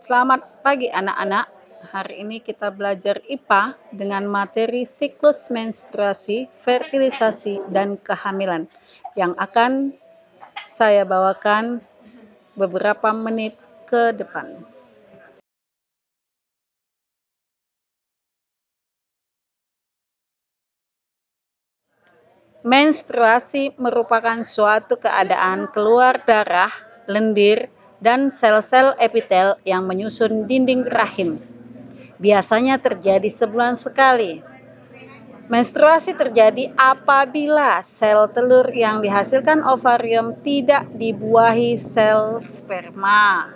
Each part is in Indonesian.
Selamat pagi anak-anak. Hari ini kita belajar IPA dengan materi siklus menstruasi, fertilisasi, dan kehamilan yang akan saya bawakan beberapa menit ke depan. Menstruasi merupakan suatu keadaan keluar darah, lendir, dan sel-sel epitel yang menyusun dinding rahim. Biasanya terjadi sebulan sekali. Menstruasi terjadi apabila sel telur yang dihasilkan ovarium tidak dibuahi sel sperma.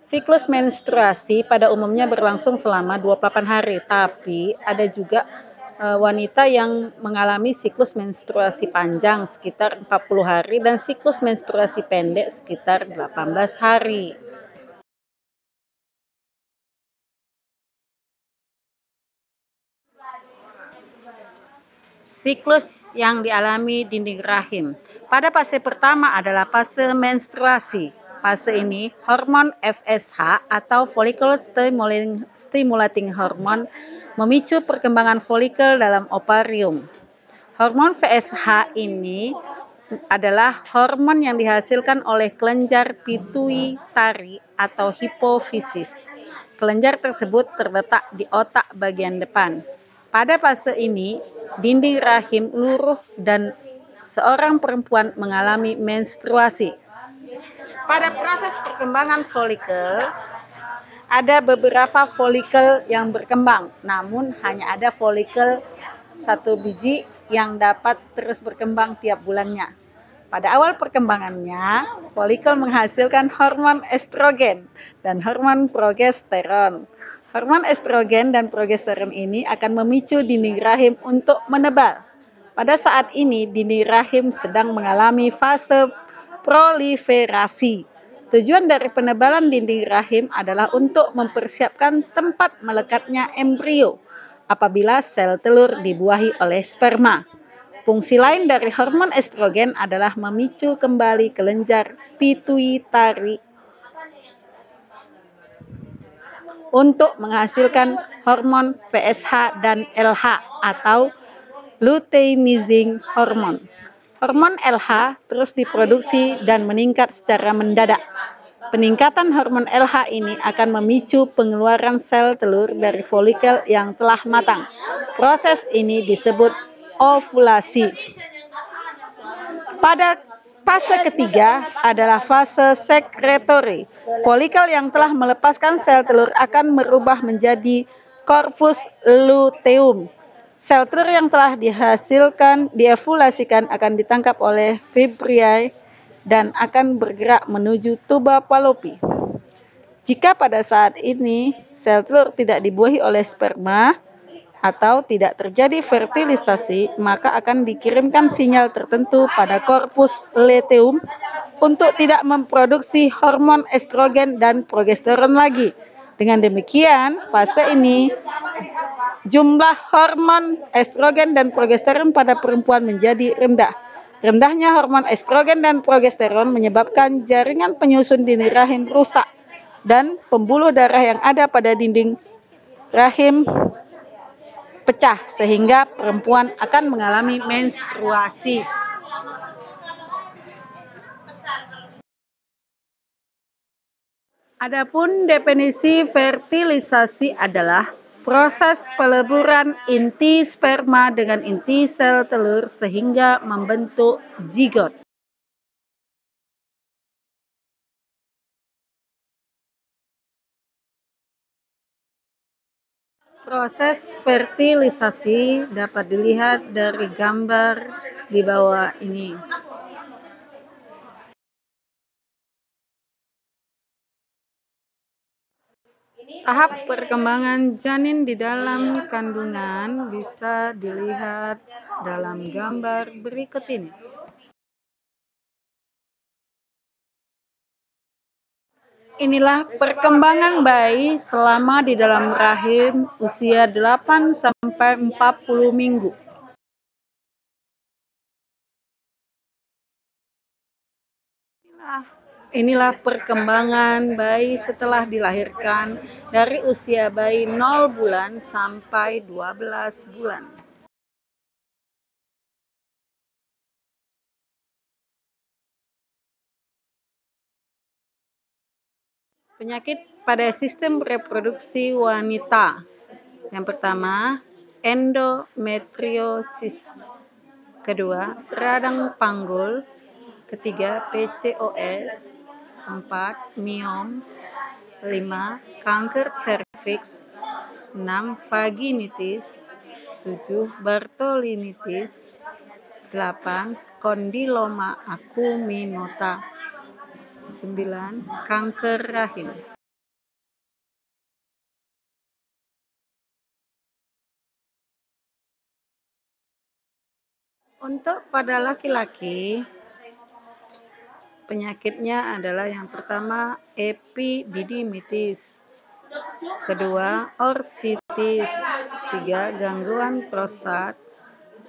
Siklus menstruasi pada umumnya berlangsung selama 28 hari, tapi ada juga wanita yang mengalami siklus menstruasi panjang sekitar 40 hari dan siklus menstruasi pendek sekitar 18 hari. Siklus yang dialami dinding rahim. Pada fase pertama adalah fase menstruasi. Fase ini, hormon FSH atau follicle stimulating hormone memicu perkembangan folikel dalam ovarium. Hormon FSH ini adalah hormon yang dihasilkan oleh kelenjar pituitari atau hipofisis. Kelenjar tersebut terletak di otak bagian depan. Pada fase ini, dinding rahim luruh dan seorang perempuan mengalami menstruasi. Pada proses perkembangan folikel, ada beberapa folikel yang berkembang, namun hanya ada folikel satu biji yang dapat terus berkembang tiap bulannya. Pada awal perkembangannya, folikel menghasilkan hormon estrogen dan hormon progesteron. Hormon estrogen dan progesteron ini akan memicu dinding rahim untuk menebal. Pada saat ini, dinding rahim sedang mengalami fase proliferasi. Tujuan dari penebalan dinding rahim adalah untuk mempersiapkan tempat melekatnya embrio apabila sel telur dibuahi oleh sperma. Fungsi lain dari hormon estrogen adalah memicu kembali kelenjar pituitari untuk menghasilkan hormon FSH dan LH atau luteinizing hormone. Hormon LH terus diproduksi dan meningkat secara mendadak. Peningkatan hormon LH ini akan memicu pengeluaran sel telur dari folikel yang telah matang. Proses ini disebut ovulasi. Pada fase ketiga adalah fase sekretori. Folikel yang telah melepaskan sel telur akan merubah menjadi corpus luteum. Sel telur yang telah dievulasikan akan ditangkap oleh vibria dan akan bergerak menuju tuba Fallopi. Jika pada saat ini sel telur tidak dibuahi oleh sperma atau tidak terjadi fertilisasi, maka akan dikirimkan sinyal tertentu pada corpus luteum untuk tidak memproduksi hormon estrogen dan progesteron lagi. Dengan demikian, fase ini jumlah hormon estrogen dan progesteron pada perempuan menjadi rendah. Rendahnya hormon estrogen dan progesteron menyebabkan jaringan penyusun dinding rahim rusak dan pembuluh darah yang ada pada dinding rahim pecah sehingga perempuan akan mengalami menstruasi. Adapun definisi fertilisasi adalah proses peleburan inti sperma dengan inti sel telur sehingga membentuk zigot. Proses fertilisasi dapat dilihat dari gambar di bawah ini. Tahap perkembangan janin di dalam kandungan bisa dilihat dalam gambar berikut ini. Inilah perkembangan bayi selama di dalam rahim usia 8 sampai 40 minggu. Nah, inilah perkembangan bayi setelah dilahirkan dari usia bayi 0 bulan sampai 12 bulan. Penyakit pada sistem reproduksi wanita. Yang pertama, endometriosis. Kedua, radang panggul. Ketiga, PCOS. 4, miom. 5, kanker serviks. 6, vaginitis. 7, Bartholinitis. 8, kondiloma acuminata. 9, kanker rahim. Untuk pada laki-laki, penyakitnya adalah yang pertama epididymitis, kedua orsitis, 3, gangguan prostat,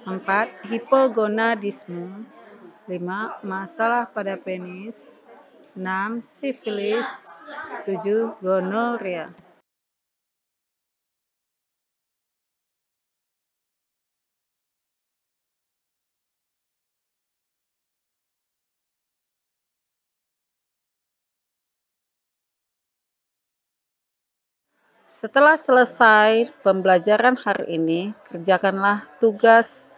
4, hipogonadisme, 5, masalah pada penis, 6, sifilis, 7, gonorea. Setelah selesai pembelajaran hari ini, kerjakanlah tugas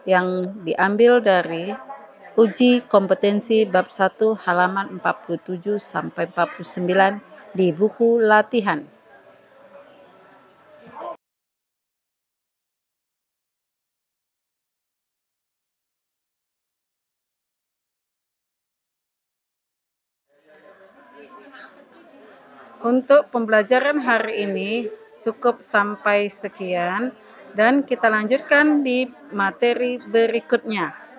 yang diambil dari uji kompetensi bab 1 halaman 47 sampai 49 di buku latihan. Untuk pembelajaran hari ini cukup sampai sekian dan kita lanjutkan di materi berikutnya.